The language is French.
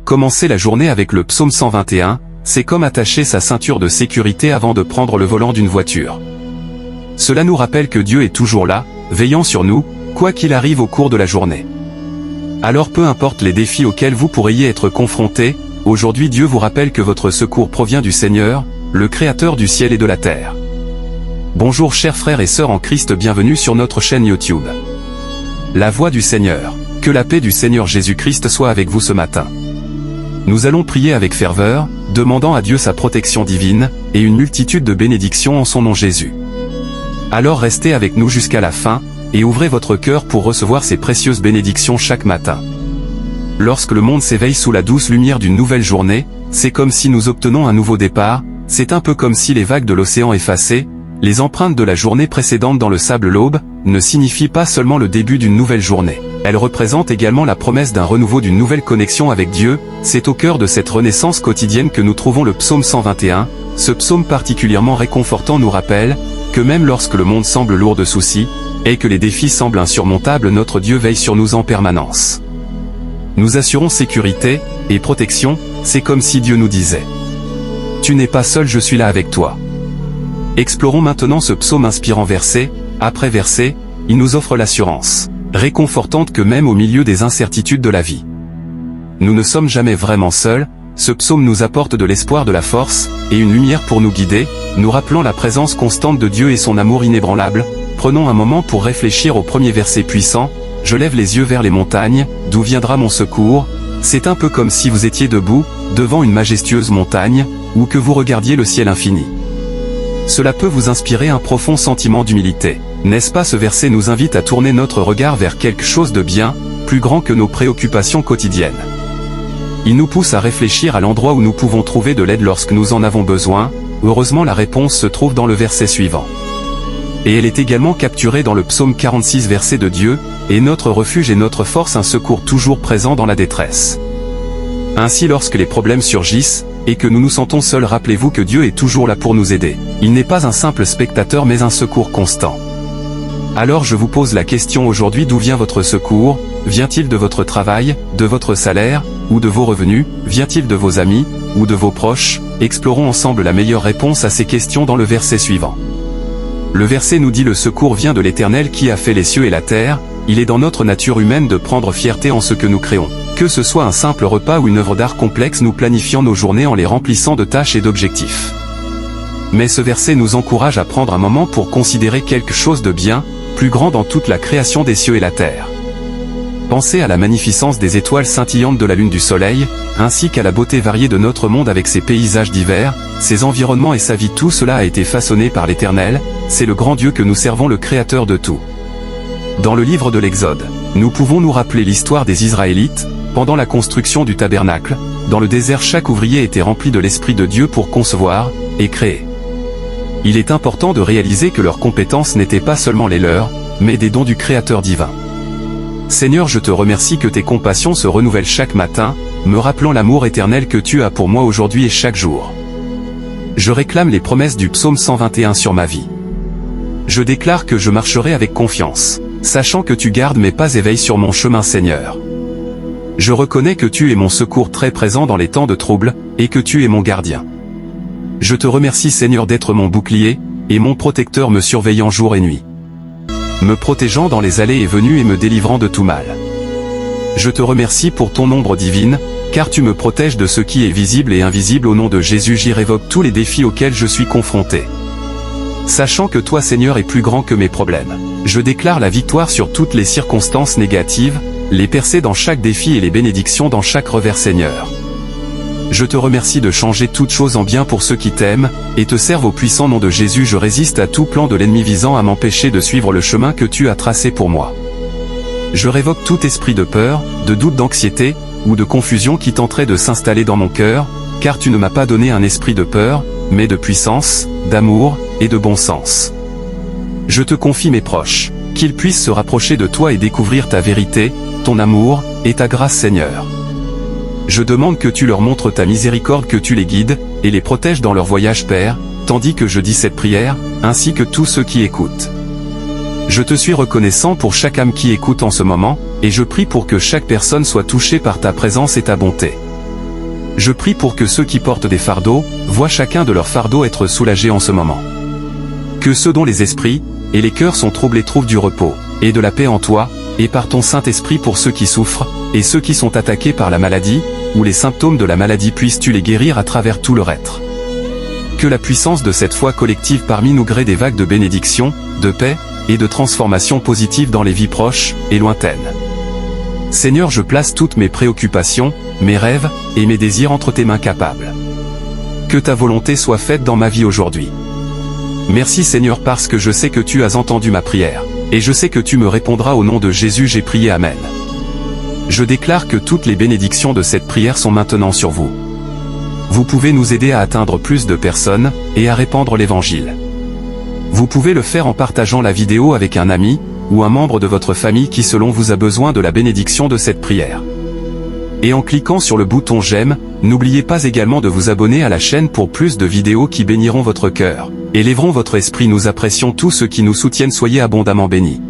Commencer la journée avec le psaume 121, c'est comme attacher sa ceinture de sécurité avant de prendre le volant d'une voiture. Cela nous rappelle que Dieu est toujours là, veillant sur nous, quoi qu'il arrive au cours de la journée. Alors peu importe les défis auxquels vous pourriez être confrontés, aujourd'hui Dieu vous rappelle que votre secours provient du Seigneur, le Créateur du ciel et de la terre. Bonjour chers frères et sœurs en Christ, bienvenue sur notre chaîne YouTube. La voix du Seigneur. Que la paix du Seigneur Jésus-Christ soit avec vous ce matin. Nous allons prier avec ferveur, demandant à Dieu sa protection divine, et une multitude de bénédictions en son nom Jésus. Alors restez avec nous jusqu'à la fin, et ouvrez votre cœur pour recevoir ces précieuses bénédictions chaque matin. Lorsque le monde s'éveille sous la douce lumière d'une nouvelle journée, c'est comme si nous obtenons un nouveau départ, c'est un peu comme si les vagues de l'océan effacées, les empreintes de la journée précédente dans le sable l'aube, ne signifient pas seulement le début d'une nouvelle journée. Elles représentent également la promesse d'un renouveau, d'une nouvelle connexion avec Dieu. C'est au cœur de cette renaissance quotidienne que nous trouvons le psaume 121. Ce psaume particulièrement réconfortant nous rappelle que même lorsque le monde semble lourd de soucis, et que les défis semblent insurmontables, notre Dieu veille sur nous en permanence. Nous assurons sécurité et protection, c'est comme si Dieu nous disait « Tu n'es pas seul, je suis là avec toi ». Explorons maintenant ce psaume inspirant verset après verset, il nous offre l'assurance réconfortante que même au milieu des incertitudes de la vie, nous ne sommes jamais vraiment seuls. Ce psaume nous apporte de l'espoir, de la force, et une lumière pour nous guider, nous rappelant la présence constante de Dieu et son amour inébranlable. Prenons un moment pour réfléchir au premier verset puissant, « Je lève les yeux vers les montagnes, d'où viendra mon secours ?» C'est un peu comme si vous étiez debout, devant une majestueuse montagne, ou que vous regardiez le ciel infini. Cela peut vous inspirer un profond sentiment d'humilité. N'est-ce pas? Ce verset nous invite à tourner notre regard vers quelque chose de bien, plus grand que nos préoccupations quotidiennes. Il nous pousse à réfléchir à l'endroit où nous pouvons trouver de l'aide lorsque nous en avons besoin. Heureusement, la réponse se trouve dans le verset suivant. Et elle est également capturée dans le psaume 46 verset de Dieu, et notre refuge et notre force, un secours toujours présent dans la détresse. Ainsi, lorsque les problèmes surgissent, et que nous nous sentons seuls, rappelez-vous que Dieu est toujours là pour nous aider. Il n'est pas un simple spectateur mais un secours constant. Alors je vous pose la question aujourd'hui, d'où vient votre secours? Vient-il de votre travail, de votre salaire, ou de vos revenus? Vient-il de vos amis, ou de vos proches? Explorons ensemble la meilleure réponse à ces questions dans le verset suivant. Le verset nous dit: le secours vient de l'Éternel qui a fait les cieux et la terre. Il est dans notre nature humaine de prendre fierté en ce que nous créons. Que ce soit un simple repas ou une œuvre d'art complexe, nous planifions nos journées en les remplissant de tâches et d'objectifs. Mais ce verset nous encourage à prendre un moment pour considérer quelque chose de bien, plus grand dans toute la création des cieux et la terre. Pensez à la magnificence des étoiles scintillantes, de la lune, du soleil, ainsi qu'à la beauté variée de notre monde avec ses paysages divers, ses environnements et sa vie. Tout cela a été façonné par l'Éternel, c'est le grand Dieu que nous servons, le Créateur de tout. Dans le livre de l'Exode, nous pouvons nous rappeler l'histoire des Israélites. Pendant la construction du tabernacle, dans le désert, chaque ouvrier était rempli de l'Esprit de Dieu pour concevoir et créer. Il est important de réaliser que leurs compétences n'étaient pas seulement les leurs, mais des dons du Créateur divin. Seigneur, je te remercie que tes compassions se renouvellent chaque matin, me rappelant l'amour éternel que tu as pour moi aujourd'hui et chaque jour. Je réclame les promesses du psaume 121 sur ma vie. Je déclare que je marcherai avec confiance, sachant que tu gardes mes pas et veilles sur mon chemin, Seigneur. Je reconnais que tu es mon secours très présent dans les temps de trouble, et que tu es mon gardien. Je te remercie, Seigneur, d'être mon bouclier, et mon protecteur, me surveillant jour et nuit, me protégeant dans les allées et venues et me délivrant de tout mal. Je te remercie pour ton ombre divine, car tu me protèges de ce qui est visible et invisible. Au nom de Jésus, j'y révoque tous les défis auxquels je suis confronté. Sachant que toi, Seigneur, es plus grand que mes problèmes. Je déclare la victoire sur toutes les circonstances négatives, les percées dans chaque défi et les bénédictions dans chaque revers, Seigneur. Je te remercie de changer toutes choses en bien pour ceux qui t'aiment, et te servent. Au puissant nom de Jésus, je résiste à tout plan de l'ennemi visant à m'empêcher de suivre le chemin que tu as tracé pour moi. Je révoque tout esprit de peur, de doute, d'anxiété, ou de confusion qui tenterait de s'installer dans mon cœur, car tu ne m'as pas donné un esprit de peur, mais de puissance, d'amour, et de bon sens. Je te confie mes proches, qu'ils puissent se rapprocher de toi et découvrir ta vérité, ton amour, et ta grâce, Seigneur. Je demande que tu leur montres ta miséricorde, que tu les guides, et les protèges dans leur voyage, Père, tandis que je dis cette prière, ainsi que tous ceux qui écoutent. Je te suis reconnaissant pour chaque âme qui écoute en ce moment, et je prie pour que chaque personne soit touchée par ta présence et ta bonté. Je prie pour que ceux qui portent des fardeaux, voient chacun de leurs fardeaux être soulagés en ce moment. Que ceux dont les esprits et les cœurs sont troublés trouvent du repos, et de la paix en toi, et par ton Saint-Esprit pour ceux qui souffrent, et ceux qui sont attaqués par la maladie, ou les symptômes de la maladie puisses-tu les guérir à travers tout leur être. Que la puissance de cette foi collective parmi nous crée des vagues de bénédiction, de paix, et de transformation positive dans les vies proches et lointaines. Seigneur, je place toutes mes préoccupations, mes rêves, et mes désirs entre tes mains capables. Que ta volonté soit faite dans ma vie aujourd'hui. Merci Seigneur parce que je sais que tu as entendu ma prière, et je sais que tu me répondras au nom de Jésus, j'ai prié, Amen. Je déclare que toutes les bénédictions de cette prière sont maintenant sur vous. Vous pouvez nous aider à atteindre plus de personnes, et à répandre l'Évangile. Vous pouvez le faire en partageant la vidéo avec un ami, ou un membre de votre famille qui selon vous a besoin de la bénédiction de cette prière. Et en cliquant sur le bouton j'aime, n'oubliez pas également de vous abonner à la chaîne pour plus de vidéos qui béniront votre cœur, et lèveront votre esprit. Nous apprécions tous ceux qui nous soutiennent, soyez abondamment bénis.